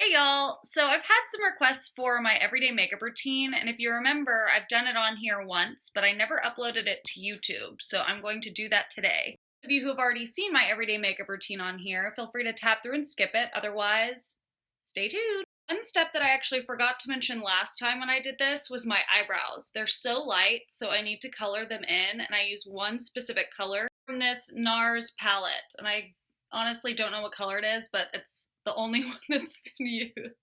Hey y'all! So I've had some requests for my everyday makeup routine, and if you remember, I've done it on here once, but I never uploaded it to YouTube, so I'm going to do that today. Those of you who have already seen my everyday makeup routine on here, feel free to tap through and skip it, otherwise, stay tuned. One step that I actually forgot to mention last time when I did this was my eyebrows. They're so light, so I need to color them in, and I use one specific color from this NARS palette, and I honestly don't know what color it is, but it's the only one that's been used.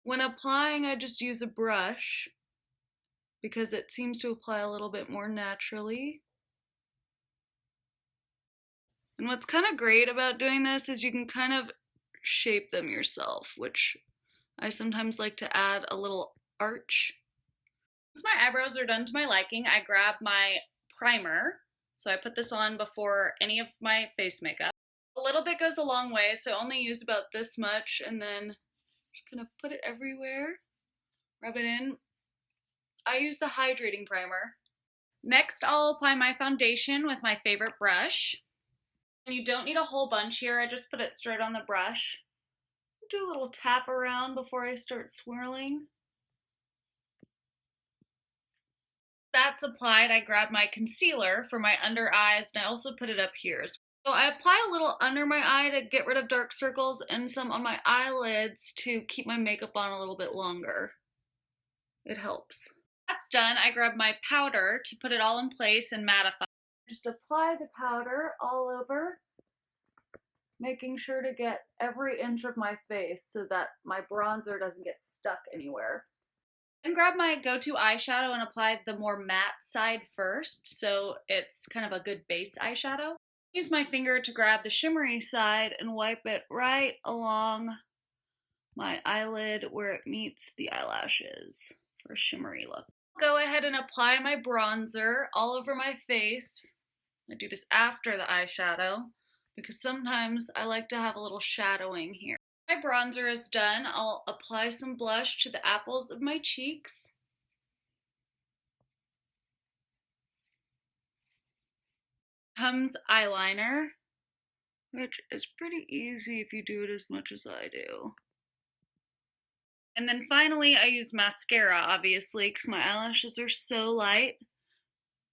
When applying, I just use a brush because it seems to apply a little bit more naturally. And what's kind of great about doing this is you can kind of shape them yourself, which I sometimes like to add a little arch. Once my eyebrows are done to my liking, I grab my primer. So I put this on before any of my face makeup. A little bit goes a long way, so I only use about this much, and then just kind of put it everywhere, rub it in. I use the hydrating primer. Next, I'll apply my foundation with my favorite brush. And you don't need a whole bunch here, I just put it straight on the brush. Do a little tap around before I start swirling. That's applied, I grab my concealer for my under eyes, and I also put it up here. So I apply a little under my eye to get rid of dark circles and some on my eyelids to keep my makeup on a little bit longer. It helps. That's done, I grab my powder to put it all in place and mattify. Just apply the powder all over, making sure to get every inch of my face so that my bronzer doesn't get stuck anywhere. Then grab my go-to eyeshadow and apply the more matte side first, so it's kind of a good base eyeshadow. Use my finger to grab the shimmery side and wipe it right along my eyelid where it meets the eyelashes for a shimmery look. Go ahead and apply my bronzer all over my face. I do this after the eyeshadow because sometimes I like to have a little shadowing here. My bronzer is done. I'll apply some blush to the apples of my cheeks. Comes eyeliner, which is pretty easy if you do it as much as I do. And then finally, I use mascara, obviously, because my eyelashes are so light.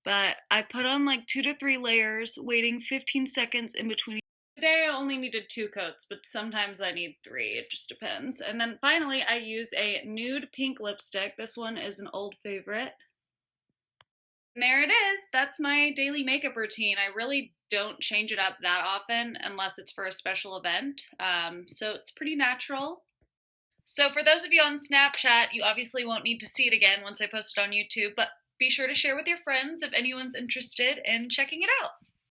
But I put on like 2 to 3 layers, waiting 15 seconds in between. Today I only needed 2 coats, but sometimes I need 3, it just depends. And then finally, I use a nude pink lipstick. This one is an old favorite. And there it is. That's my daily makeup routine. I really don't change it up that often unless it's for a special event. So it's pretty natural. So for those of you on Snapchat, you obviously won't need to see it again once I post it on YouTube, but be sure to share with your friends if anyone's interested in checking it out.